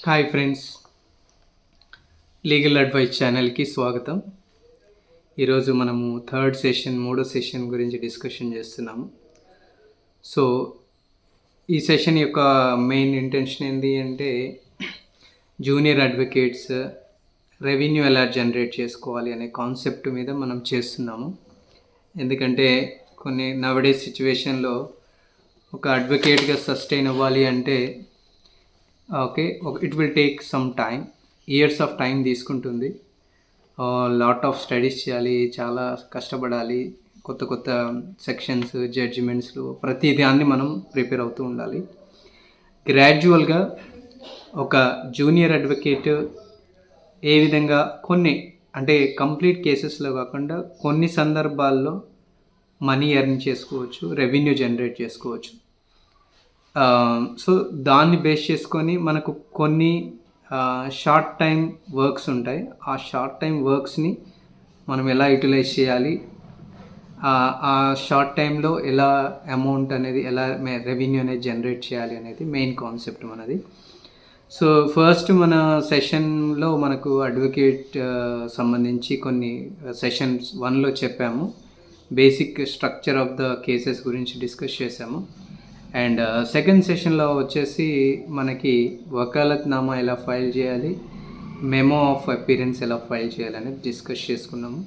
Hi friends, legal advice ఛానల్కి స్వాగతం. ఈరోజు మనము మూడో సెషన్ గురించి డిస్కషన్ చేస్తున్నాము. సో ఈ సెషన్ యొక్క మెయిన్ ఇంటెన్షన్ ఏంటి అంటే జూనియర్ అడ్వకేట్స్ రెవెన్యూ ఎలా జనరేట్ చేసుకోవాలి అనే కాన్సెప్ట్ మీద మనం చేస్తున్నాము. ఎందుకంటే కొన్ని నవడే సిచ్యువేషన్లో ఒక అడ్వకేట్గా సస్టైన్ అవ్వాలి అంటే it will take some time, years of time తీసుకుంటుంది. లాట్ ఆఫ్ స్టడీస్ చేయాలి, చాలా కష్టపడాలి, కొత్త కొత్త సెక్షన్స్, జడ్జిమెంట్స్లు, ప్రతి దాన్ని మనం ప్రిపేర్ అవుతూ ఉండాలి. గ్రాడ్యువల్గా ఒక జూనియర్ అడ్వకేట్ ఏ విధంగా అంటే కంప్లీట్ కేసెస్లో కాకుండా కొన్ని సందర్భాల్లో మనీ ఎర్న్ చేసుకోవచ్చు, రెవెన్యూ జనరేట్ చేసుకోవచ్చు. సో దాన్ని బేస్ చేసుకొని మనకు కొన్ని షార్ట్ టైం వర్క్స్ ఉంటాయి. ఆ షార్ట్ టైం వర్క్స్ని మనం ఎలా యూటిలైజ్ చేయాలి, ఆ షార్ట్ టైంలో ఎలా అమౌంట్ అనేది, ఎలా రెవెన్యూ అనేది జనరేట్ చేయాలి అనేది మెయిన్ కాన్సెప్ట్ మనది. సో ఫస్ట్ మన సెషన్లో మనకు అడ్వకేట్ సంబంధించి కొన్ని సెషన్స్ 1లో చెప్పాము. Basic structure of the cases గురించి డిస్కస్ చేసాము. అండ్ సెకండ్ సెషన్లో వచ్చేసి మనకి వకాలత్నామా ఎలా ఫైల్ చేయాలి, మెమో ఆఫ్ అపీరెన్స్ ఎలా ఫైల్ చేయాలి అనేది డిస్కస్ చేసుకున్నాము.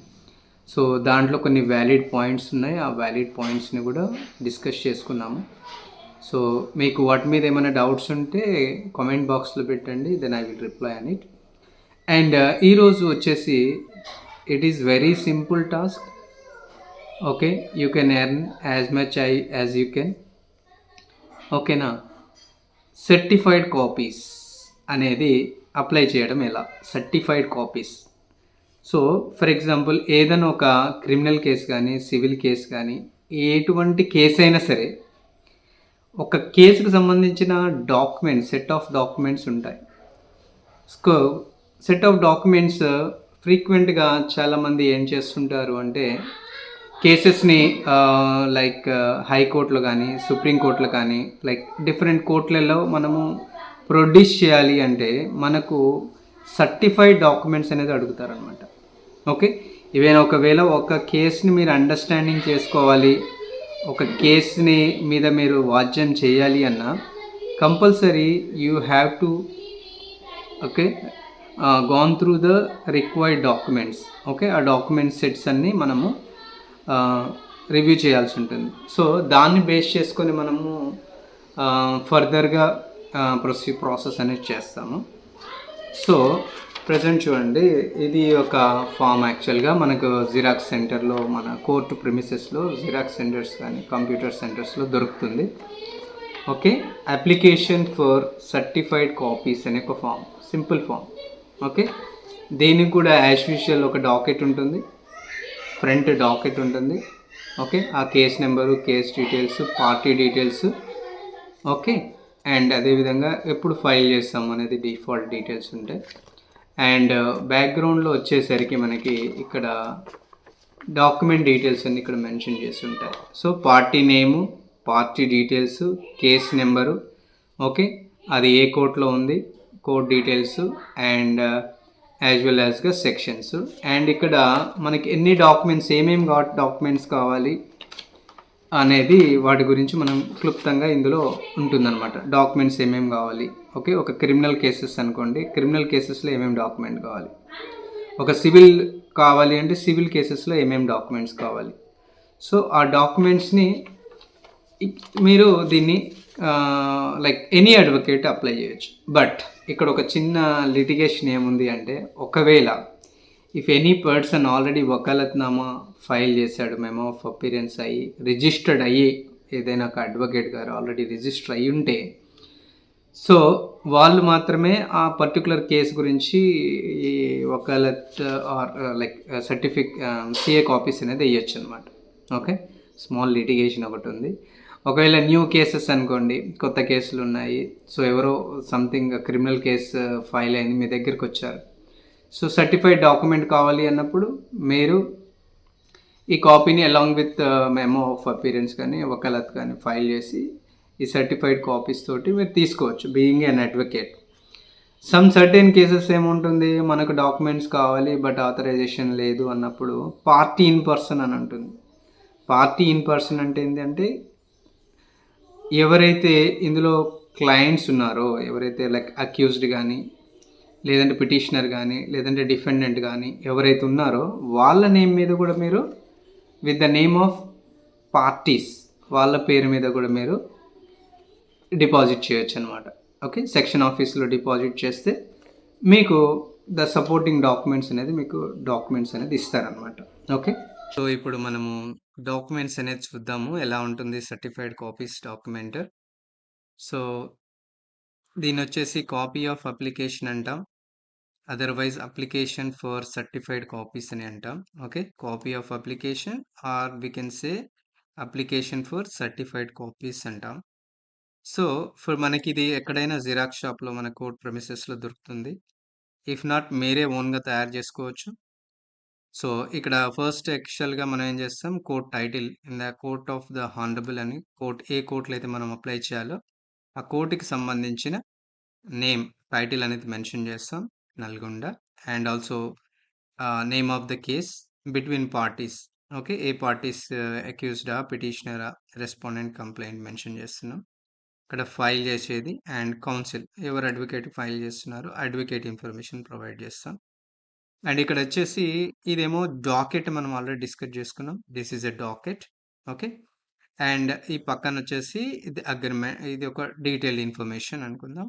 సో దాంట్లో కొన్ని వ్యాలిడ్ పాయింట్స్ ఉన్నాయి, ఆ వ్యాలిడ్ పాయింట్స్ని కూడా డిస్కస్ చేసుకున్నాము. సో మీకు వాటి మీద ఏమైనా డౌట్స్ ఉంటే కామెంట్ బాక్స్లో పెట్టండి, then I will reply on it. And ఈరోజు వచ్చేసి it is very simple task. Okay, you can earn as much as you can. ఓకేనా. సర్టిఫైడ్ కాపీస్ అనేది అప్లై చేయడం ఎలా? Certified copies. So for example ఏదైనా ఒక క్రిమినల్ కేసు కానీ, civil case కానీ, ఎటువంటి కేసు అయినా సరే ఒక కేసుకు సంబంధించిన డాక్యుమెంట్స్, సెట్ ఆఫ్ డాక్యుమెంట్స్ ఉంటాయి. సో సెట్ ఆఫ్ డాక్యుమెంట్స్ ఫ్రీక్వెంట్గా చాలామంది ఏం చేస్తుంటారు అంటే కేసెస్ని లైక్ హైకోర్టులో కానీ, సుప్రీంకోర్టులో కానీ, లైక్ డిఫరెంట్ కోర్టులలో మనము ప్రొడ్యూస్ చేయాలి అంటే మనకు సర్టిఫైడ్ డాక్యుమెంట్స్ అనేది అడుగుతారనమాట. ఓకే, ఈవెన్ ఒకవేళ ఒక కేసుని మీరు అండర్స్టాండింగ్ చేసుకోవాలి, ఒక కేసుని మీద మీరు వాద్యం చేయాలి అన్నా compulsory you have to gone through the required documents. Okay, ఆ డాక్యుమెంట్ సెట్స్ అన్నీ మనము రివ్యూ చేయాల్సి ఉంటుంది. సో దాన్ని బేస్ చేసుకొని మనము ఫర్దర్గా ప్రాసెస్ అనేది చేస్తాము. సో ప్రజెంట్ చూడండి, ఇది ఒక ఫామ్. యాక్చువల్గా మనకు జిరాక్స్ సెంటర్లో, మన కోర్టు ప్రిమిసెస్లో జిరాక్స్ సెంటర్స్ కానీ, కంప్యూటర్ సెంటర్స్లో దొరుకుతుంది. Okay, application for certified copies అనే ఒక ఫామ్, సింపుల్ ఫామ్. ఓకే, దీనికి కూడా యాజ్ యూజువల్ ఒక డాకెట్ ఉంటుంది, ఫ్రంట్ డాకెట్ ఉంటుంది. ఓకే, ఆ case number, case details, party details. Okay, and అదేవిధంగా ఎప్పుడు ఫైల్ చేస్తాము అనేది డిఫాల్ట్ డీటెయిల్స్ ఉంటాయి. అండ్ బ్యాక్గ్రౌండ్లో వచ్చేసరికి మనకి ఇక్కడ డాక్యుమెంట్ డీటెయిల్స్ అన్ని ఇక్కడ మెన్షన్ చేసి ఉంటాయి. So party name, party details, case number, okay, అది ఏ కోర్టులో ఉంది, court details, and as well యాజ్గా సెక్షన్స్. అండ్ ఇక్కడ మనకి ఎన్ని డాక్యుమెంట్స్, ఏమేమి డాక్యుమెంట్స్ కావాలి అనేది వాటి గురించి మనం క్లుప్తంగా ఇందులో ఉంటుందన్నమాట. డాక్యుమెంట్స్ ఏమేమి కావాలి. ఓకే, ఒక క్రిమినల్ కేసెస్ అనుకోండి, క్రిమినల్ కేసెస్లో ఏమేమి డాక్యుమెంట్ కావాలి. ఒక సివిల్ కావాలి అంటే సివిల్ కేసెస్లో ఏమేమి డాక్యుమెంట్స్ కావాలి. సో ఆ డాక్యుమెంట్స్ని మీరు దీన్ని లైక్ ఎనీ అడ్వకేట్ అప్లై చేయొచ్చు. బట్ ఇక్కడ ఒక చిన్న లిటిగేషన్ ఏముంది అంటే, ఒకవేళ if any person already వకాలత్నామా file చేశాడు, మెమో ఆఫ్ అపీరెన్స్ అయ్యి రిజిస్టర్డ్ అయ్యి, ఏదైనా ఒక అడ్వకేట్ గారు ఆల్రెడీ రిజిస్టర్ అయ్యి ఉంటే, సో వాళ్ళు మాత్రమే ఆ పర్టికులర్ కేసు గురించి ఈ వకాలత్ ఆర్ లైక్ సిఏ కాపీస్ అనేది వేయచ్చు అనమాట. ఓకే, స్మాల్ లిటిగేషన్ ఒకటి ఉంది. ఒకవేళ న్యూ కేసెస్ అనుకోండి, కొత్త కేసులు ఉన్నాయి, సో ఎవరో సంథింగ్ క్రిమినల్ కేసు ఫైల్ అయింది, మీ దగ్గరికి వచ్చారు, సో సర్టిఫైడ్ డాక్యుమెంట్ కావాలి అన్నప్పుడు మీరు ఈ కాపీని along with memo of appearance కానీ, వకాలత్ కానీ ఫైల్ చేసి ఈ సర్టిఫైడ్ కాపీస్ తోటి మీరు తీసుకోవచ్చు, being an advocate. Some certain cases ఏముంటుంది, మనకు డాక్యుమెంట్స్ కావాలి బట్ ఆథరైజేషన్ లేదు అన్నప్పుడు పార్టీ ఇన్ పర్సన్ అని ఉంటుంది. పార్టీ ఇన్ పర్సన్ అంటే ఏంటంటే ఎవరైతే ఇందులో క్లయింట్స్ ఉన్నారో, ఎవరైతే లైక్ అక్యూజ్డ్ కానీ, లేదంటే పిటిషనర్ కానీ, లేదంటే డిఫెండెంట్ కానీ ఎవరైతే ఉన్నారో వాళ్ళ నేమ్ మీద కూడా మీరు with the name of parties వాళ్ళ పేరు మీద కూడా మీరు డిపాజిట్ చేయొచ్చు అనమాట. ఓకే, సెక్షన్ ఆఫీస్లో డిపాజిట్ చేస్తే మీకు ద సపోర్టింగ్ డాక్యుమెంట్స్ అనేది మీకు డాక్యుమెంట్స్ అనేది ఇస్తారనమాట. ఓకే, సో ఇప్పుడు మనము డాక్యుమెంట్స్ అనేది చూద్దాము ఎలా ఉంటుంది సర్టిఫైడ్ కాపీస్ డాక్యుమెంట్. సో దీని వచ్చేసి కాపీ ఆఫ్ అప్లికేషన్ అంటాం, otherwise application for certified copies అని అంటాం. Okay, copy of application or we can say application for certified copies అంటాం. సో ఫర్ మనకి ఇది ఎక్కడైనా జిరాక్స్ షాప్లో మన కోర్ట్ ప్రెమిసెస్లో దొరుకుతుంది. ఇఫ్ నాట్ మీరే ఓన్గా తయారు చేసుకోవచ్చు. సో ఇక్కడ ఫస్ట్ యాక్చువల్గా మనం ఏం చేస్తాం, court title in the court of the honourable అని కోర్ట్ ఏ కోర్టులో అయితే మనం అప్లై చేయాలో ఆ కోర్టుకి సంబంధించిన నేమ్ టైటిల్ అనేది మెన్షన్ చేస్తాం, Nalgonda. And also name of the case between parties. Okay, ఏ పార్టీస్ అక్యూజ్డా, పిటిషనరా, రెస్పాండెంట్, కంప్లైంట్ మెన్షన్ చేస్తున్నాం. ఇక్కడ ఫైల్ చేసేది అండ్ కౌన్సిల్ ఎవరు అడ్వకేట్ ఫైల్ చేస్తున్నారు, అడ్వకేట్ ఇన్ఫర్మేషన్ ప్రొవైడ్ చేస్తాం. అండ్ ఇక్కడ వచ్చేసి ఇదేమో డాకెట్ మనం ఆల్రెడీ డిస్కస్ చేసుకున్నాం, this is a docket. Okay, and ఈ పక్కన వచ్చేసి ఇది అగ్రిమెంట్, ఇది ఒక డీటెయిల్ ఇన్ఫర్మేషన్ అనుకుందాం.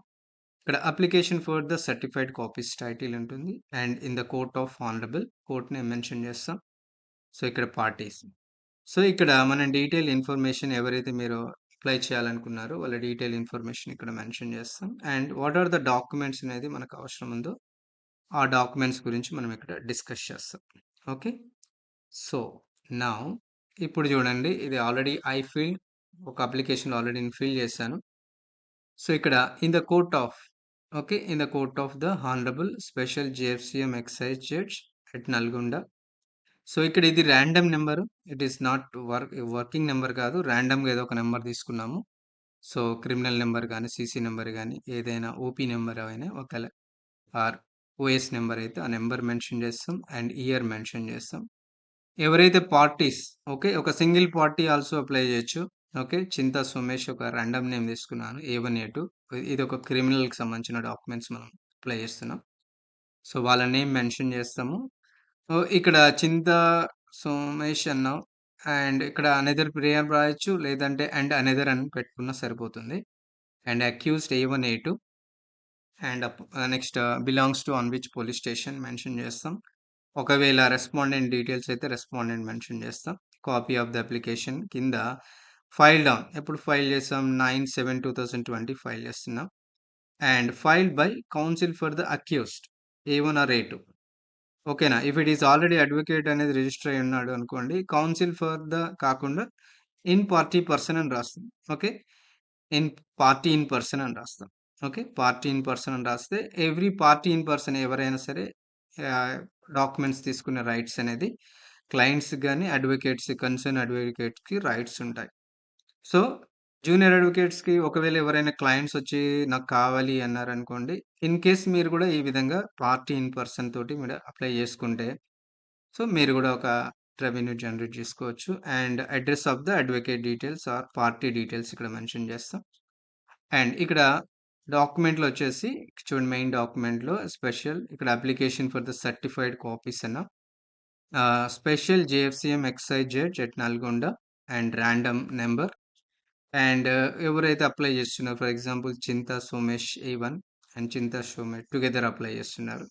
ఇక్కడ application for the certified copies title ఉంటుంది and in the court of honourable court name mention చేస్తాం. సో ఇక్కడ పార్టీస్. సో ఇక్కడ మనం డీటెయిల్ ఇన్ఫర్మేషన్ ఎవరైతే మీరు అప్లై చేయాలనుకున్నారో వాళ్ళ డీటెయిల్ ఇన్ఫర్మేషన్ ఇక్కడ మెన్షన్ చేస్తాం. And what are the documents అనేది మనకు అవసరం ఉందో ఆ డాక్యుమెంట్స్ గురించి మనం ఇక్కడ డిస్కస్ చేస్తాం. ఓకే, సో నా ఇప్పుడు చూడండి, ఇది ఆల్రెడీ ఐ ఫీల్డ్ ఒక అప్లికేషన్ ఆల్రెడీ నేను ఫిల్ చేశాను. సో ఇక్కడ in the court of, okay, in the court of the honourable special JFCM excise judge at Nalgonda. So ఇక్కడ ఇది random number, it is not working number కాదు, ర్యాండమ్గా ఏదో ఒక నెంబర్ తీసుకున్నాము. సో క్రిమినల్ నెంబర్ కానీ, సీసీ నెంబర్ కానీ, ఏదైనా ఓపీ నెంబర్ అయినా ఒకవేళ ఆర్ ఓఎస్ నెంబర్ అయితే ఆ నెంబర్ మెన్షన్ చేస్తాం అండ్ ఇయర్ మెన్షన్ చేస్తాం. ఎవరైతే పార్టీస్, ఓకే, ఒక సింగిల్ పార్టీ ఆల్సో అప్లై చేయొచ్చు. ఓకే, చింతా సోమేష్ ఒక ర్యాండమ్ నేమ్ తీసుకున్నాను, A1 A2. ఇది ఒక క్రిమినల్కి సంబంధించిన డాక్యుమెంట్స్ మనం అప్లై చేస్తున్నాం. సో వాళ్ళ నేమ్ మెన్షన్ చేస్తాము. ఇక్కడ చింతా సోమేష్ అన్నాం అండ్ ఇక్కడ అనదర్ ప్రేయర్ రాయొచ్చు, లేదంటే అండ్ అనదర్ అని పెట్టుకున్నా సరిపోతుంది. And accused A1 A2 and next belongs to on which police station mention చేస్తాం. ఒకవేళ రెస్పాండెంట్ డీటెయిల్స్ అయితే రెస్పాండెంట్ మెన్షన్ చేస్తాం. కాపీ ఆఫ్ ద అప్లికేషన్ కింద ఫైల్ డౌన్ ఎప్పుడు ఫైల్ చేస్తాం, 9/7/2020 ఫైల్ చేస్తున్నాం. And filed by counsel for the accused A1 or A2. ఓకేనా, if it is already advocate అనేది రిజిస్టర్ అయి ఉన్నాడు అనుకోండి, కౌన్సిల్ ఫర్ ద కాకుండా ఇన్ పార్టీ పర్సన్ అని రాస్తాం. Okay, in party in person అని రాస్తాం. ఓకే, పార్టీ ఇన్ పర్సన్ అని రాస్తే ఎవ్రీ పార్టీ ఇన్ పర్సన్ ఎవరైనా సరే డాక్యుమెంట్స్ తీసుకునే రైట్స్ అనేది క్లయింట్స్ కానీ అడ్వకేట్స్, కన్సర్న్ అడ్వకేట్స్కి రైట్స్ ఉంటాయి. సో జూనియర్ అడ్వకేట్స్కి ఒకవేళ ఎవరైనా క్లయింట్స్ వచ్చి నాకు కావాలి అన్నారనుకోండి, ఇన్ కేస్ మీరు కూడా ఈ విధంగా పార్టీ ఇన్ పర్సన్ తోటి మీరు అప్లై చేసుకుంటే సో మీరు కూడా ఒక రెవెన్యూ జనరేట్ చేసుకోవచ్చు. And address of the advocate details or party details ఇక్కడ మెన్షన్ చేస్తాం. అండ్ ఇక్కడ డాక్యుమెంట్లో వచ్చేసి చూడండి, మెయిన్ డాక్యుమెంట్లో స్పెషల్ ఇక్కడ application for the certified copies అన్న special JFCM excise judge at Nalgonda and random number. And ఎవరైతే అప్లై చేస్తున్నారు, for example Chinta Somesh A1 and Chinta Somesh together apply చేస్తున్నారు,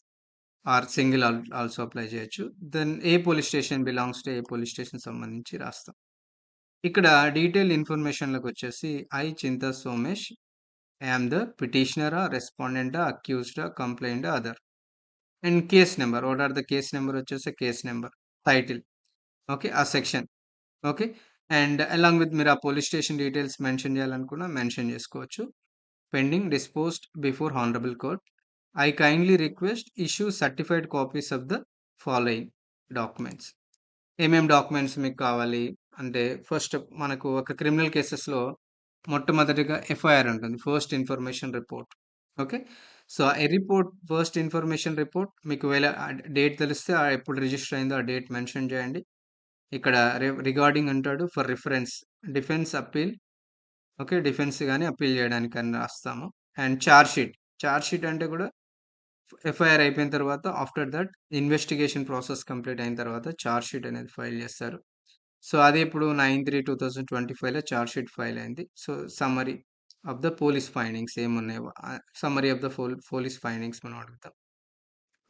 ఆర్ సింగిల్ ఆల్సో అప్లై చేయొచ్చు. దెన్ ఏ police station belongs to A police station సంబంధించి రాస్తాం. ఇక్కడ detail ఇన్ఫర్మేషన్లకు వచ్చేసి I Chinta Somesh I'm the పిటిషనరా, రెస్పాండెంటా, అక్యూజ్డా, complaint other. And case number, what are the case number వచ్చేసి కేస్ నెంబర్, టైటిల్, ఓకే, ఆ section. Okay, and along with మీరు ఆ పోలీస్ స్టేషన్ డీటెయిల్స్ మెన్షన్ చేయాలనుకున్నా మెన్షన్ చేసుకోవచ్చు. Pending disposed before honourable court. I kindly request issue certified copies of the following documents. ఏమేం documents మీకు కావాలి అంటే, ఫస్ట్ మనకు ఒక క్రిమినల్ కేసెస్లో మొట్టమొదటిగా FIR ఉంటుంది, first information report. Okay, so, ఆ రిపోర్ట్ ఫస్ట్ ఇన్ఫర్మేషన్ రిపోర్ట్ మీకు డేట్ తెలిస్తే ఎప్పుడు రిజిస్టర్ అయిందో ఆ డేట్ మెన్షన్ చేయండి. ఇక్కడ రిగార్డింగ్ అంటాడు for reference defence appeal. Okay. Defence గాని అప్పీల్ చేయడానికని రాస్తాము. అండ్ చార్జ్ షీట్ అంటే కూడా ఎఫ్ఐఆర్ అయిపోయిన తర్వాత after that investigation process complete అయిన తర్వాత చార్జ్ షీట్ అనేది ఫైల్ చేస్తారు. సో, అది ఇప్పుడు 9/3/2025లో చార్జ్ షీట్ ఫైల్ అయింది. So, summary of the police findings ఏమున్నాయో summary of the police findings మనం అడుగుతాం.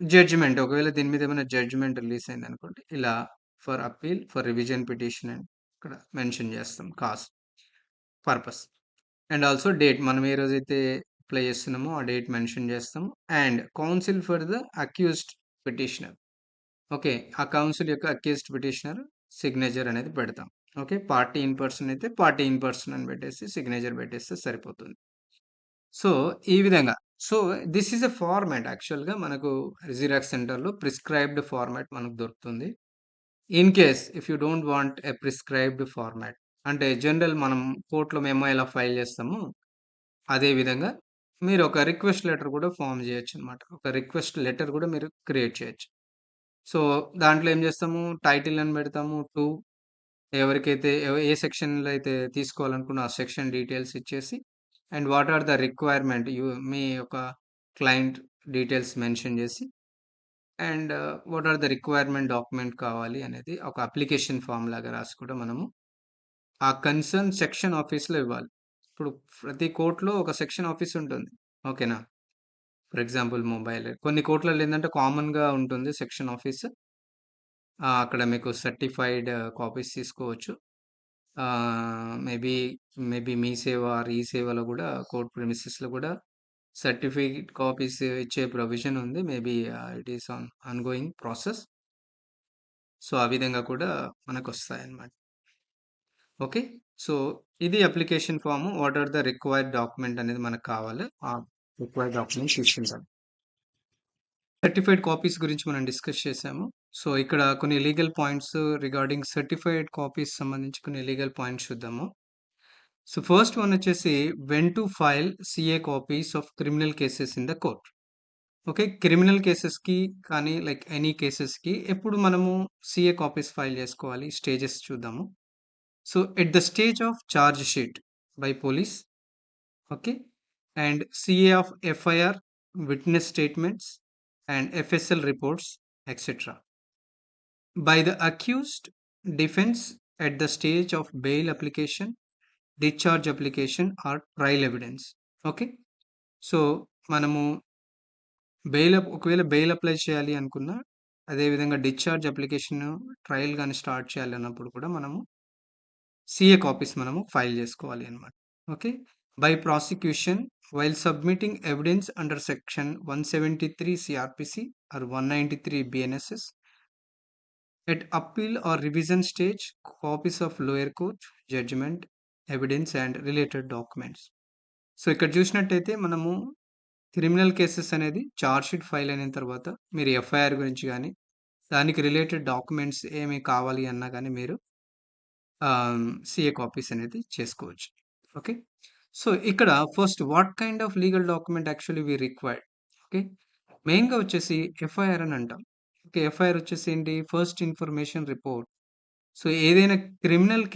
జడ్జిమెంట్ ఒకవేళ దీని మీద ఏమైనా జడ్జిమెంట్ రిలీజ్ అయిందనుకోండి, ఇలా for appeal, for revision petition అని ఇక్కడ మెన్షన్ చేస్తాం పర్పస్. అండ్ ఆల్సో డేట్ మనం ఏ రోజైతే అప్లై చేస్తున్నామో ఆ డేట్ మెన్షన్ చేస్తాం. And council for the accused petitioner. Okay. ఆ కౌన్సిల్ యొక్క అక్యూజ్డ్ పిటిషనర్ సిగ్నేచర్ అనేది పెడతాం. ఓకే. పార్టీ ఇన్ పర్సన్ అయితే పార్టీ ఇన్ పర్సన్ అని పెట్టేసి సిగ్నేచర్ పెట్టేస్తే సరిపోతుంది. సో, ఈ విధంగా. So, this is a format యాక్చువల్‌గా మనకు జిరాక్స్ సెంటర్‌లో ప్రిస్క్రైబ్డ్ ఫార్మాట్ మనకు దొరుకుతుంది. In case if you don't want a prescribed format అంటే జనరల్ మనం కోర్ట్‌లో మెమో ఎలా ఫైల్ చేస్తామో అదే విధంగా మీరు ఒక రిక్వెస్ట్ లెటర్ కూడా ఫార్మ్ చేయొచ్చనమాట. ఒక రిక్వెస్ట్ లెటర్ కూడా మీరు క్రియేట్ చేయొచ్చు. సో, దాంట్లో ఏం చేస్తాము టైటిల్ అని పెడతాము. ఎవరికైతే ఏ సెక్షన్‌లో అయితే తీసుకోవాలనుకున్న ఆ సెక్షన్ డీటెయిల్స్ ఇచ్చేసి and what are the requirement మీ యొక్క క్లయింట్ డీటెయిల్స్ మెన్షన్ చేసి and what are the requirement document కావాలి అనేది ఒక అప్లికేషన్ ఫామ్ లాగా రాసి కూడా మనము ఆ కన్సర్న్ సెక్షన్ ఆఫీస్‌లో ఇవ్వాలి. ఇప్పుడు ప్రతి కోర్ట్‌లో ఒక సెక్షన్ ఆఫీస్ ఉంటుంది. ఓకేనా? ఫర్ ఎగ్జాంపుల్ మొబైల్ కొన్ని కోర్ట్‌లలో ఏందంటే కామన్‌గా ఉంటుంది సెక్షన్ ఆఫీస్. అక్కడ మీకు సర్టిఫైడ్ కాపీస్ తీసుకోవచ్చు. మేబీ మీ సేవ ఆర్ ఈ సేవలో గూడా కోర్ట్ ప్రిమిసెస్‌లో గూడా సర్టిఫికేట్ కాపీస్ ఇచ్చే ప్రొవిజన్ ఉంది. Maybe it is ongoing process. So, ఆ విధంగా కూడా మనకొస్తాయన్నమాట. ఓకే. సో, ఇది application form. What are the required document అనేది మనకు కావాలి. ఆ రిక్వైర్డ్ డాక్యుమెంట్స్ తీసుకుంటాం. సర్టిఫైడ్ కాపీస్ గురించి మనం డిస్కస్ చేసాము. సో, ఇక్కడ కొన్ని legal points regarding certified copies సంబంధించి కొన్ని లీగల్ పాయింట్స్ చూద్దాము. సో, ఫస్ట్ వన్ వచ్చేసి when to file CA copies of criminal cases in the court. Okay. Criminal కేసెస్‌కి కానీ లైక్ ఎనీ కేసెస్‌కి ఎప్పుడు మనము సీఏ కాపీస్ ఫైల్ చేసుకోవాలి స్టేజెస్ చూద్దాము. So, at the stage of charge sheet by police. Okay. And CA of FIR, witness statements and FSL reports, etc. By the accused, defense at the stage of bail application, discharge application or trial evidence. Okay. So, మనము ఒకవేళ bail apply చేయాలి అనుకున్నా, అదేవిధంగా discharge application, trial గాని start చేయాలి అన్నప్పుడు కూడా మనము సీఏ కాపీస్ మనము ఫైల్ చేసుకోవాలి అన్నమాట. Okay. By prosecution while submitting evidence under section 173 CRPC or 193 BNSS. At appeal or revision stage, copies of lower court judgment, evidence and related documents. So, ఇక్కడ చూసినట్టయితే మనము క్రిమినల్ కేసెస్ అనేది charge sheet file అయిన తర్వాత మీరు FIR గురించి గాని, దానికి రిలేటెడ్ డాక్యుమెంట్స్ ఏమి కావాలి అన్నా గాని మీరు సీఏ కాపీస్ అనేది చేసుకోవచ్చు. ఓకే. సో, ఇక్కడ first what kind of legal document actually we required. Okay. మెయిన్‌గా వచ్చేసి ఎఫ్ఐఆర్ అని అంటాం. ఓకే. ఎఫ్ఐఆర్ వచ్చేసి ఏంటి? First information report. సో, ఏదైనా క్రిమినల్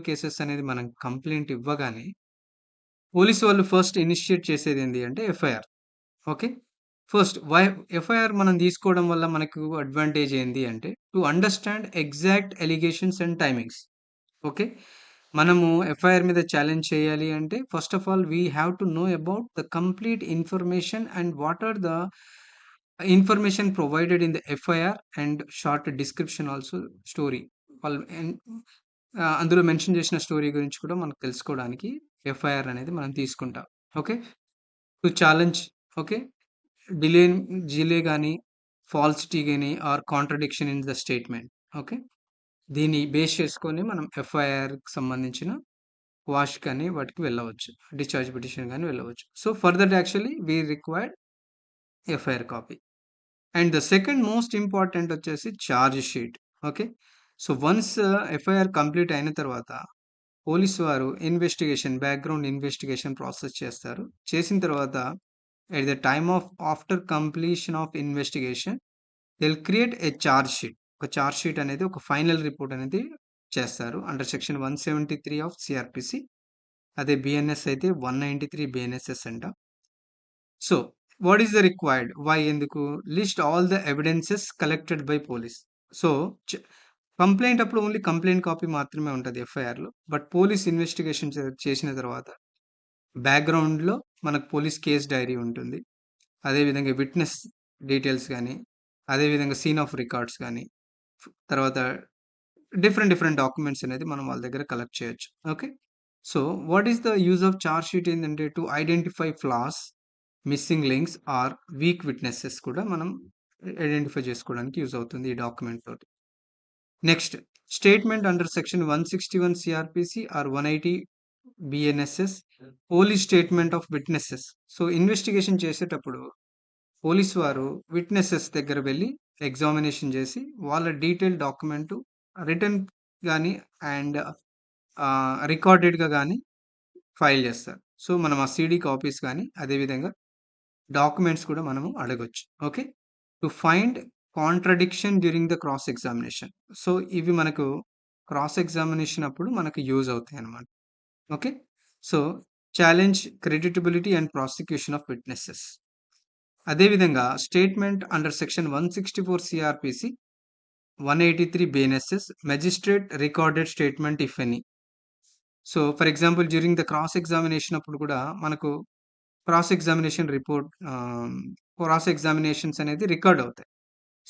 కేసెస్ అనేది మనం కంప్లెయింట్ ఇవ్వగానే పోలీసు వాళ్ళు ఫస్ట్ ఇనిషియేట్ చేసేది ఏంది అంటే ఎఫ్ఐఆర్. ఓకే. ఫస్ట్ ఎఫ్ఐఆర్ మనం తీసుకోవడం వల్ల మనకు అడ్వాంటేజ్ ఏంది అంటే to understand exact allegations and timings. Okay. మనము ఎఫ్ఐఆర్ మీద ఛాలెంజ్ చేయాలి అంటే first of all we have to know about the complete information and what are the information provided in the FIR and short description also story. వాళ్ళు అందులో mention చేసిన story గురించి కూడా మనకు తెలుసుకోవడానికి ఎఫ్ఐఆర్ అనేది మనం తీసుకుంటాం. Okay. To challenge okay. Delay delay గాని, ఫాల్సిటీ గాని or contradiction in the statement. Okay. దీన్ని బేస్ చేసుకొని మనం ఎఫ్ఐఆర్‌కి సంబంధించిన క్వాష్ కానీ వాటికి వెళ్ళవచ్చు. డిశ్చార్జ్ పిటిషన్ గాని వెళ్ళవచ్చు. So, for that actually we required FIR copy. And the second most important వచ్చేసి charge sheet. Okay. So, once FIR complete అయిన తర్వాత పోలీసు వారు బ్యాక్‌గ్రౌండ్ ఇన్వెస్టిగేషన్ ప్రాసెస్ చేస్తారు. చేసిన తర్వాత at the time of after completion of investigation they will create a charge sheet. ఒక charge sheet అనేది ఒక ఫైనల్ రిపోర్ట్ అనేది చేస్తారు అండర్ సెక్షన్ 173 ఆఫ్ సిఆర్పిసి. అదే బిఎన్ఎస్ అయితే 193 బిఎన్ఎస్ఎస్ అంట. So what is the required why ఎందుకు list all the evidences collected by police. So complaint అప్పుడు ఓన్లీ కంప్లైంట్ కాపీ మాత్రమే ఉంటుంది ఎఫ్ఐఆర్లో. బట్ పోలీస్ ఇన్వెస్టిగేషన్ చేసిన తర్వాత బ్యాక్గ్రౌండ్లో మనకు పోలీస్ కేస్ డైరీ ఉంటుంది. అదేవిధంగా విట్నెస్ డీటెయిల్స్ కానీ, అదేవిధంగా సీన్ ఆఫ్ రికార్డ్స్ కానీ, తర్వాత డిఫరెంట్ డాక్యుమెంట్స్ అనేది మనం వాళ్ళ దగ్గర కలెక్ట్ చేయొచ్చు. Okay. So what is the use of charge sheet ఏంటంటే to identify flaws, missing links or weak witnesses కూడా మనం ఐడెంటిఫై చేసుకోవడానికి యూజ్ అవుతుంది ఈ డాక్యుమెంట్ తోటి. Next statement under section 161 CrPC or 180 BNSS police statement of witnesses. So investigation చేసేటప్పుడు police వారు witnesses దగ్గర వెళ్ళి ఎగ్జామినేషన్ చేసి వాళ్ళ డీటెయిల్ డాక్యుమెంట్ రిటర్న్ కానీ అండ్ రికార్డెడ్గా కానీ ఫైల్ చేస్తారు. సో మనం ఆ సిడి కాపీస్ కానీ అదేవిధంగా డాక్యుమెంట్స్ కూడా మనము అడగొచ్చు. Okay. To find contradiction during the cross examination. So ఇవి మనకు క్రాస్ ఎగ్జామినేషన్ అప్పుడు మనకు యూజ్ అవుతాయి అన్నమాట. Okay. So challenge creditability and prosecution of witnesses. అదేవిధంగా statement under section 164 CrPC 183 BNSS magistrate recorded statement if any. So for example during the cross examination అప్పుడు కూడా మనకు cross examination report cross examinations అనేది record అవుతాయి.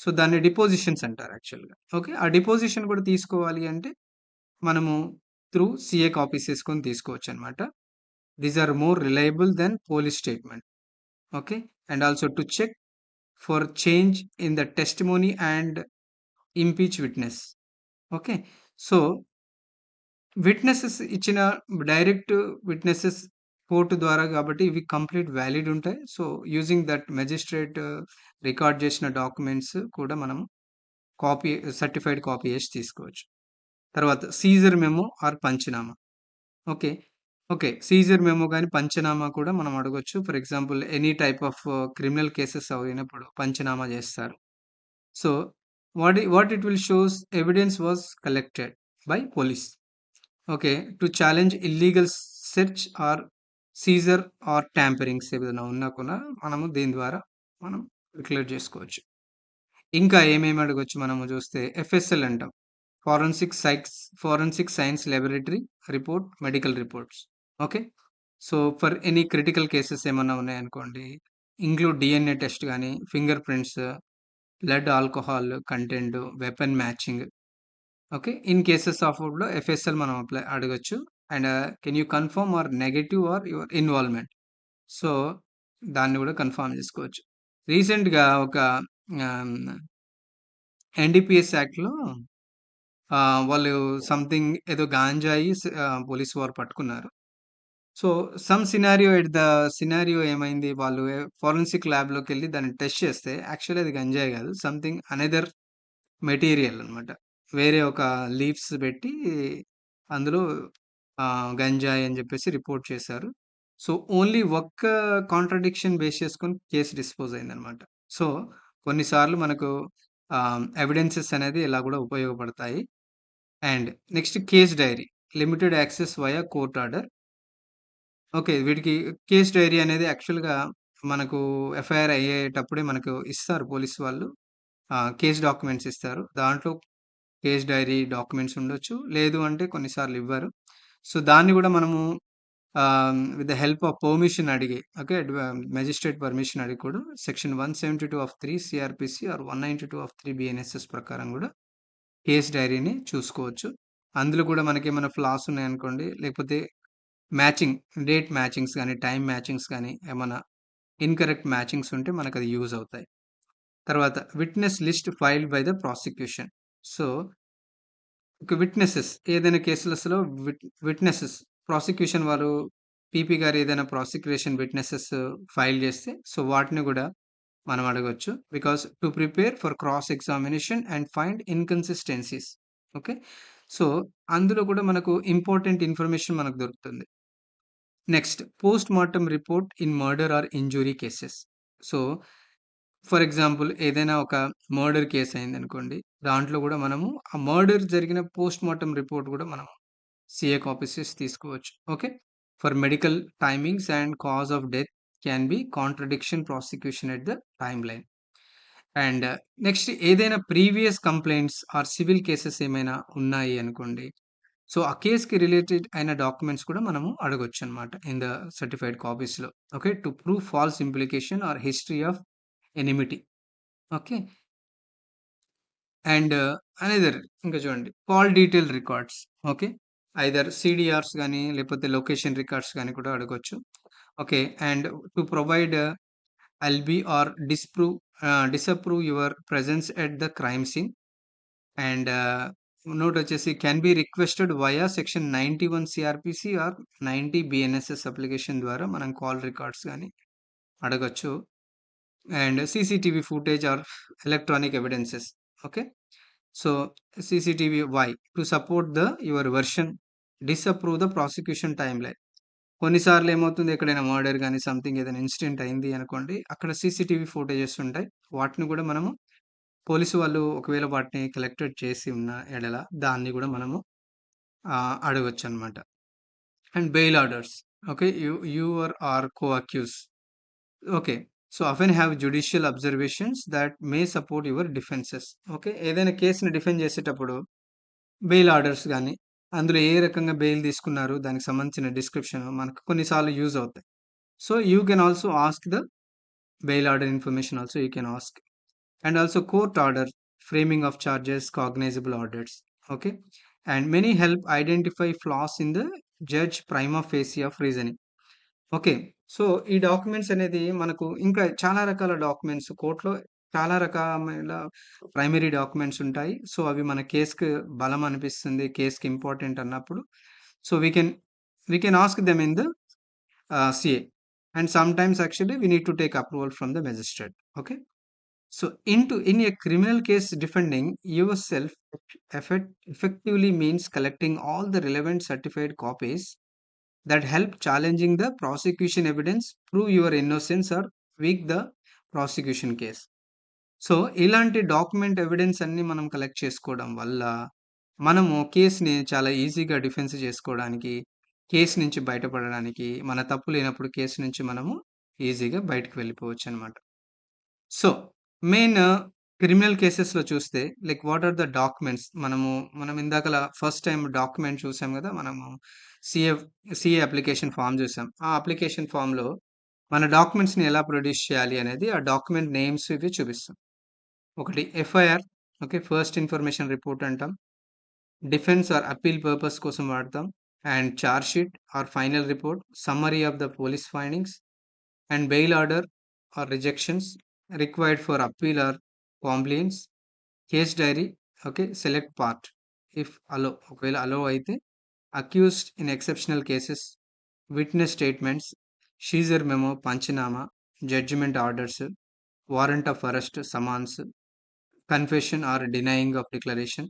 So దాన్ని depositions అంటారు యాక్చువల్గా. Okay. ఆ డిపోజిషన్ కూడా తీసుకోవాలి అంటే మనము త్రూ సిఏ కాపీస్ వేసుకొని తీసుకోవచ్చు అనమాట. These are more reliable than police statement. Okay. And also to check for change in the testimony and impeach witness. Okay. So witnesses ఇచ్చిన డైరెక్ట్ విట్నెసెస్ కోర్టు ద్వారా కాబట్టి ఇవి కంప్లీట్ వ్యాలిడ్ ఉంటాయి. So using that magistrate record చేసిన documents కూడా మనం copy certified copy చేసి తీసుకోవచ్చు. తర్వాత seizure memo or panchanama. Okay. Okay. Seizure memo కానీ పంచనామా కూడా మనం అడగొచ్చు. For example any type of criminal cases అయినప్పుడు పంచనామా చేస్తారు. So what it will shows evidence was collected by police. Okay. To challenge illegal search or seizure or tamperings ఏదైనా ఉన్నా కూడా మనము దీని ద్వారా మనం డిక్లేర్ చేసుకోవచ్చు. ఇంకా ఏమేమి అడగొచ్చు మనము చూస్తే ఎఫ్ఎస్ఎల్ అంటాం. Forensic science laboratory report, medical reports. Okay. So for any critical cases ఏమన్నా ఉన్నాయనుకోండి, ఇంక్లూడ్ డిఎన్ఏ టెస్ట్ కానీ, finger prints, blood alcohol content, weapon matching. Okay. In cases of లో ఎఫ్ఎస్ఎల్ మనం అడగొచ్చు. And can you confirm or negative or your involvement. So దాన్ని కూడా confirm చేసుకోవచ్చు. రీసెంట్గా ఒక ఎన్డిపిఎస్ యాక్ట్లో వాళ్ళు సంథింగ్ ఏదో గాంజాయి పోలీస్ వారు పట్టుకున్నారు. So some scenario at the scenario ఏమైంది, వాళ్ళు ఫోరెన్సిక్ ల్యాబ్లోకి వెళ్ళి దాన్ని టెస్ట్ చేస్తే యాక్చువల్లీ అది గంజాయి కాదు, సంథింగ్ అనదర్ మెటీరియల్ అనమాట. వేరే ఒక లీవ్స్ పెట్టి అందులో గంజాయి అని చెప్పేసి రిపోర్ట్ చేశారు. సో ఓన్లీ ఒక్క కాంట్రడిక్షన్ బేస్ చేసుకొని కేసు డిస్పోజ్ అయిందనమాట. సో కొన్నిసార్లు మనకు ఎవిడెన్సెస్ అనేది ఇలా కూడా ఉపయోగపడతాయి. And next case dairy, limited access via court order. Okay. వీటికి కేస్ డైరీ అనేది యాక్చువల్గా మనకు ఎఫ్ఐఆర్ అయ్యేటప్పుడే మనకు ఇస్తారు పోలీస్ వాళ్ళు. కేస్ డాక్యుమెంట్స్ ఇస్తారు. దాంట్లో కేస్ డైరీ డాక్యుమెంట్స్ ఉండొచ్చు. లేదు అంటే కొన్నిసార్లు ఇవ్వరు. సో దాన్ని కూడా మనము with the help of permission అడిగి, ఓకే, మెజిస్ట్రేట్ పర్మిషన్ అడిగి కూడా section 172 of 3 CRPC or 192 of 3 BNSS ప్రకారం కూడా కేస్ డైరీని చూసుకోవచ్చు. అందులో కూడా మనకి ఏమైనా ఫ్లాస్ ఉన్నాయనుకోండి, లేకపోతే మ్యాచింగ్ డేట్ మ్యాచింగ్స్ కానీ, టైం మ్యాచింగ్స్ కానీ, ఏమైనా ఇన్కరెక్ట్ మ్యాచింగ్స్ ఉంటే మనకు అది యూజ్ అవుతాయి. తర్వాత witness list filed by the prosecution. So witnesses ఏదైనా కేసులలో విట్నెసెస్ ప్రాసిక్యూషన్ వారు పీపీ గారు ఏదైనా ప్రాసిక్యూషన్ విట్నెసెస్ ఫైల్ చేస్తే సో వాటిని కూడా మనం అడగొచ్చు. Because to prepare for cross examination and find inconsistencies. Okay. So అందులో కూడా మనకు ఇంపార్టెంట్ ఇన్ఫర్మేషన్ మనకు దొరుకుతుంది. Next post mortem report in murder or injury cases. So, for example ఏదైనా ఒక మర్డర్ కేస్ అయిందనుకోండి. దాంట్లో గూడా మనము ఆ మర్డర్ జరిగిన పోస్ట్ మార్టం రిపోర్ట్ గూడా మనం సీఏ కాపీసెస్ తీసుకోవచ్చు. Okay. For medical timings and cause of death can be contradiction prosecution at the time line. And next ఏదైనా previous complaints or civil cases ఏమైనా ఉన్నాయి అనుకోండి. సో, ఆ కేస్‌కి రిలేటెడ్ అయిన డాక్యుమెంట్స్ కూడా మనము అడగొచ్చనమాట ఇన్ ద సర్టిఫైడ్ కాపీస్‌లో. Okay. To prove false implication or history of enmity. Okay. And another ఇంకా చూడండి call detail records. Okay. Either CDRs గాని, లేకపోతే లొకేషన్ రికార్డ్స్ గాని కూడా అడగొచ్చు. Okay. And to provide alibi or disprove your presence at the crime scene. And note వచ్చేసి can be requested via section 91 CrPC or 90 BNSS application ద్వారా మనం call records గాని అడగొచ్చు. And CCTV footage or electronic evidences. Okay. So, CCTV why? To support your version, disprove the prosecution timeline. కొన్నిసార్లు ఏమవుతుంది ఎక్కడైనా murder గాని something ఏదైనా incident అయింది అనుకోండి. అక్కడ సీసీటీవీ ఫుటేజెస్ ఉంటాయి. వాటిని కూడా మనము పోలీసు వాళ్ళు ఒకవేళ వాటిని కలెక్టెడ్ చేసి ఉన్న ఎడల దాన్ని గూడా మనము అడగొచ్చనమాట. And bail orders. Okay. Your or co-accused. Okay. So, often have judicial observations that may support your defences. Okay. ఏదైనా కేస్‌ని డిఫెండ్ చేసేటప్పుడు బెయిల్ ఆర్డర్స్ గాని, అందులో ఏ రకంగా బెయిల్ తీసుకున్నారు, దానికి సంబంధించిన డిస్క్రిప్షన్ మనకు కొన్ని సార్లు యూజ్ అవుతాయి. So, you can also ask the bail order information also you can ask. And also court order, framing of charges, cognizable orders. Okay. And many help identify flaws in the judge prima facie of reasoning. Okay. So, ఈ documents అనేది మనకు ఇంకా చాలా రకాల documents కోర్ట్‌లో చాలా రకమైన primary documents ఉంటాయి. So, అవి మన కేస్‌కి బలం అనిపిస్తుంది. కేస్‌కి ఇంపార్టెంట్ అన్నప్పుడు so, we can ask them in the CA. And sometimes actually we need to take approval from the magistrate. Okay. So, in a criminal case, defending yourself effectively means collecting all the relevant certified copies that help challenging the prosecution evidence, prove your innocence, or weak the prosecution case. So, ఇలాంటి document evidence అన్నీ మనం collect చేసుకోవడం వల్ల, మనము కేస్‌ని చాలా ఈజీగా defence చేసుకోవడానికి, case నుంచి బయటపడడానికి, మన తప్పు లేనప్పుడు కేస్ నుంచి మనము ఈజీగా బయటకి వెళ్ళిపోవచ్చనమాట. సో, మెయిన్ క్రిమినల్ కేసెస్‌లో చూస్తే like what are the documents మనం ఇందాకల ఫస్ట్ టైమ్ డాక్యుమెంట్ చూసాం గదా! మనము సీఏ సీఏ అప్లికేషన్ ఫార్మ్ చూసాం. ఆ అప్లికేషన్ ఫార్మ్‌లో మన డాక్యుమెంట్స్‌ని ఎలా ప్రొడ్యూస్ చేయాలి అనేది ఆ డాక్యుమెంట్ నేమ్స్ ఇవి చూపిస్తాం. ఒకటి FIR. Okay. First information report అంటాం. డిఫెన్స్ ఆర్ అప్పీల్ పర్పస్ కోసం వాడతాం. And charge sheet or final report, summary of the police findings and bail order or rejections required for appeal or complaints, case diary. Okay. Select part if allow ఒకవేళ allow అయితే accused in exceptional cases, witness statements, seizure memo panchnama, judgement orders, warrant of arrest summons, confession or denying of declaration,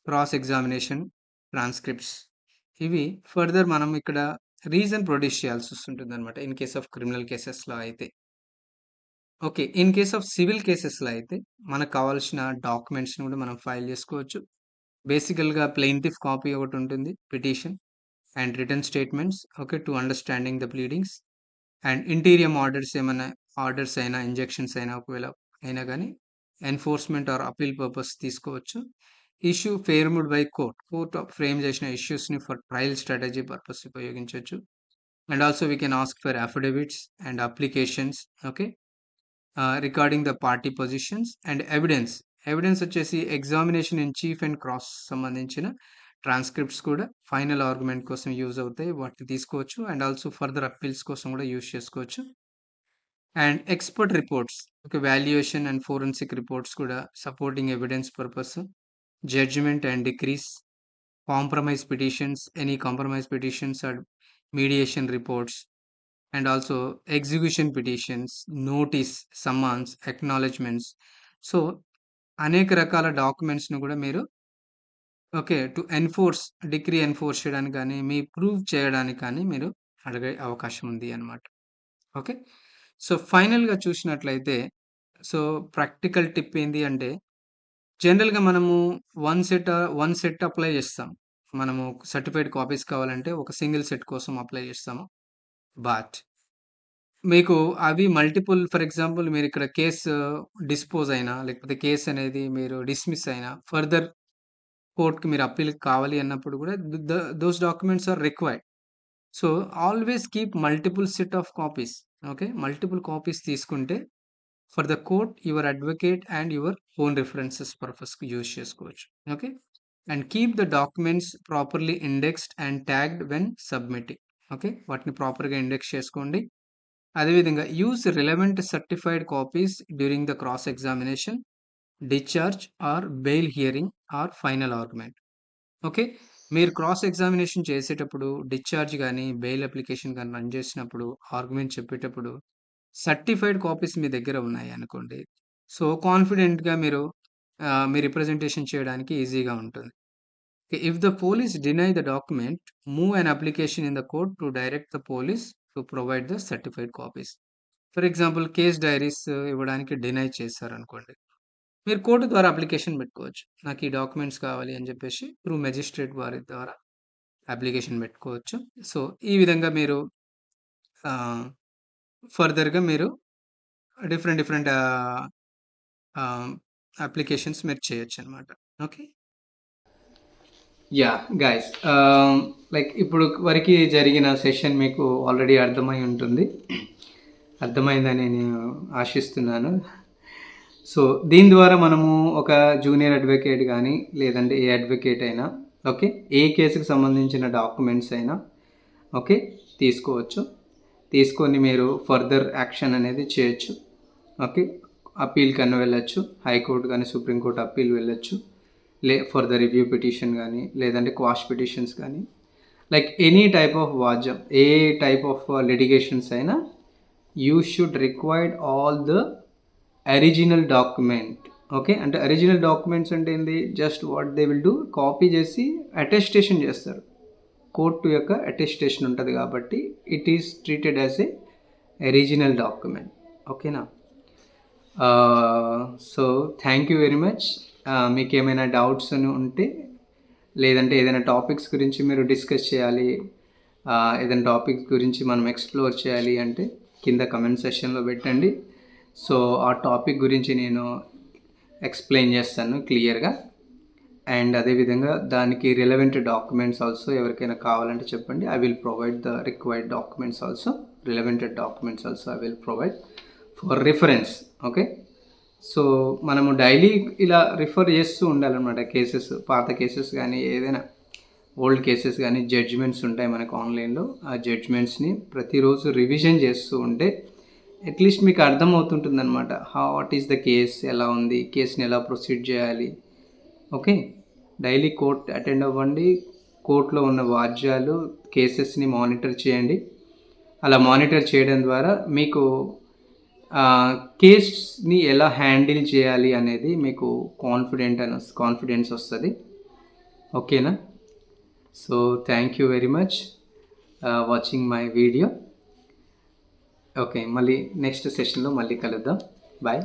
cross examination, transcripts. ఇవి further మనం ఇక్కడ reason produce చేయాల్సి వస్తుంటుందన్నమాట in case of criminal కేసెస్‌లో అయితే. Okay. In case of civil కేసెస్‌లో అయితే మనకు కావాల్సిన డాక్యుమెంట్స్‌ని కూడా మనం ఫైల్ చేసుకోవచ్చు. బేసికల్‌గా ప్లెయింటిఫ్ కాపీ ఒకటుంటుంది. Petition and written statements. Okay. To understanding the pleadings and interim orders ఏమన్నా ఆర్డర్స్ అయినా, ఇంజెక్షన్స్ అయినా ఒకవేళ అయినా గానీ ఎన్ఫోర్స్‌మెంట్ ఆర్ అప్పీల్ పర్పస్ తీసుకోవచ్చు. Issue framed by court. Court frame చేసిన ఇష్యూస్‌ని ఫర్ ట్రయల్ స్ట్రాటజీ పర్పస్ ఉపయోగించొచ్చు. And also we can ask for affidavits and applications. Okay. Regarding the party positions and evidence. Evidence వచ్చేసి examination in chief and cross సంబంధించిన transcripts కూడా final argument కోసం use అవుతాయి. వాటిని తీసుకోవచ్చు. అండ్ ఆల్సో ఫర్దర్ అప్పీల్స్ కోసం కూడా యూజ్ చేసుకోవచ్చు. And expert reports. Okay. Valuation and forensic reports కూడా supporting evidence purpose, judgement and decrees, compromise petitions, any compromise petitions or mediation reports. And also execution petitions, notice, summons, acknowledgements. So, అనేక రకాల డాక్యుమెంట్స్‌ని కూడా మీరు okay. To enforce decree enforce చేయడానికి గానీ, మీ prove చేయడానికి కానీ మీరు అడిగే అవకాశం ఉంది అనమాట. ఓకే. సో, ఫైనల్‌గా చూసినట్లయితే సో, ప్రాక్టికల్ టిప్ ఏంది అంటే జనరల్‌గా మనము వన్ సెట్ అప్లై చేస్తాం. మనము సర్టిఫైడ్ కాపీస్ కావాలంటే ఒక సింగిల్ సెట్ కోసం అప్లై చేస్తాము. బట్ మీకు అవి మల్టిపుల్ ఫర్ ఎగ్జాంపుల్ మీరిక్కడ కేస్ డిస్పోజ్ అయినా, లేకపోతే కేస్ అనేది మీరు డిస్మిస్ అయినా, ఫర్దర్ కోర్ట్‌కి మీరు అప్పీల్‌కి కావాలి అన్నప్పుడు కూడా those documents are required. So, always keep multiple set of copies. Okay. Multiple copies తీసుకుంటే for the court, your advocate and your own references పర్పస్‌కి యూజ్ చేసుకోవచ్చు. Okay. And keep the documents properly indexed and tagged when submitting. Okay. వాటిని ప్రాపర్‌గా index చేసుకోండి. అదేవిధంగా use relevant certified copies during the cross examination, discharge or bail hearing or final argument. Okay. మీరు cross examination చేసేటప్పుడు, discharge గాని, bail application గాని run చేసినప్పుడు, argument చెప్పేటప్పుడు సర్టిఫైడ్ కాపీస్ మీ దగ్గర ఉన్నాయనుకోండి. సో, కాన్ఫిడెంట్‌గా మీరు మీ రిప్రజెంటేషన్ చేయడానికి ఈజీగా ఉంటుంది. If the police deny the document, move an application in the court to direct the police to provide the certified copies. For example case diaries ఇవ్వడానికి డినై చేశారనుకోండి. మీరు కోర్ట్ ద్వారా అప్లికేషన్ పెట్టుకోవచ్చు. నాకు ఈ డాక్యుమెంట్స్ కావాలి అని చెప్పేసి త్రూ మెజిస్ట్రేట్ వారి ద్వారా అప్లికేషన్ పెట్టుకోవచ్చు. సో, ఈ విధంగా మీరు ఆహ్, ఫర్దర్‌గా మీరు డిఫరెంట్ డిఫరెంట్ అప్లికేషన్స్ మీరు చేయొచ్చనమాట. ఓకే. యాహ్! గైస్ లైక్ ఇప్పుడు వరకి జరిగిన సెషన్ మీకు ఆల్రెడీ అర్థమై ఉంటుంది. అర్థమైందని నేను ఆశిస్తున్నాను. సో, దీని ద్వారా మనము ఒక జూనియర్ అడ్వకేట్ గానీ, లేదంటే ఏ అడ్వకేట్ అయినా ఓకే. ఏ కేస్‌కి సంబంధించిన డాక్యుమెంట్స్ అయినా ఓకే. తీసుకోవచ్చు. తీసుకొని మీరు ఫర్దర్ యాక్షన్ అనేది చేయొచ్చు. ఓకే. అప్పీల్‌కన్నా వెళ్ళొచ్చు. హైకోర్ట్ గానీ, సుప్రీంకోర్ట్ అప్పీల్ వెళ్ళొచ్చు. ఫర్ ద రివ్యూ పిటిషన్ గానీ, లేదంటే క్వాష్ పిటిషన్స్ గానీ, లైక్ ఎనీ టైప్ ఆఫ్ వాద్యం, ఏ టైప్ ఆఫ్ లిటిగేషన్స్ అయినా you should required all the original document. Okay. అంటే ఒరిజినల్ డాక్యుమెంట్స్ అంటే ఏంది? Just what they will do copy చేసి అటెస్టేషన్ చేస్తారు. కోర్టు యొక్క అటెస్టేషన్ ఉంటుంది కాబట్టి it is treated as a original document. ఓకేనా? So thank you very much. మీకు ఏమైనా డౌట్స్ ఉంటే, లేదంటే ఏదైనా టాపిక్స్ గురించి మీరు డిస్కస్ చేయాలి, ఏదైనా టాపిక్స్ గురించి మనం ఎక్స్ప్లోర్ చేయాలి అంటే కింద కమెంట్ సెక్షన్లో పెట్టండి. సో ఆ టాపిక్ గురించి నేను ఎక్స్ప్లెయిన్ చేస్తాను క్లియర్గా. అండ్ అదేవిధంగా దానికి రిలవెంట్ డాక్యుమెంట్స్ ఆల్సో ఎవరికైనా కావాలంటే చెప్పండి. I will provide the required documents also, relevant documents also I will provide for reference. Okay. So మనము డైలీ ఇలా రిఫర్ చేస్తూ ఉండాలన్నమాట. కేసెస్, పాత కేసెస్ కానీ, ఏదైనా ఓల్డ్ కేసెస్ కానీ, జడ్జిమెంట్స్ ఉంటాయి మనకు ఆన్లైన్లో. ఆ జడ్జిమెంట్స్ని ప్రతిరోజు రివిజన్ చేస్తూ ఉంటే అట్లీస్ట్ మీకు అర్థమవుతుంటుంది అనమాట. వాట్ ఈస్ ద కేస్, ఎలా ఉంది, కేసుని ఎలా ప్రొసీడ్ చేయాలి. ఓకే. డైలీ కోర్ట్ అటెండ్ అవ్వండి. కోర్టులో ఉన్న వాద్యాలు, కేసెస్ని మానిటర్ చేయండి. అలా మానిటర్ చేయడం ద్వారా మీకు కేస్ని ఎలా హ్యాండిల్ చేయాలి అనేది మీకు కాన్ఫిడెన్స్ వస్తుంది. ఓకేనా? So thank you very much watching my video. Okay. మళ్ళీ నెక్స్ట్ సెషన్లో మళ్ళీ కలుద్దాం. బాయ్.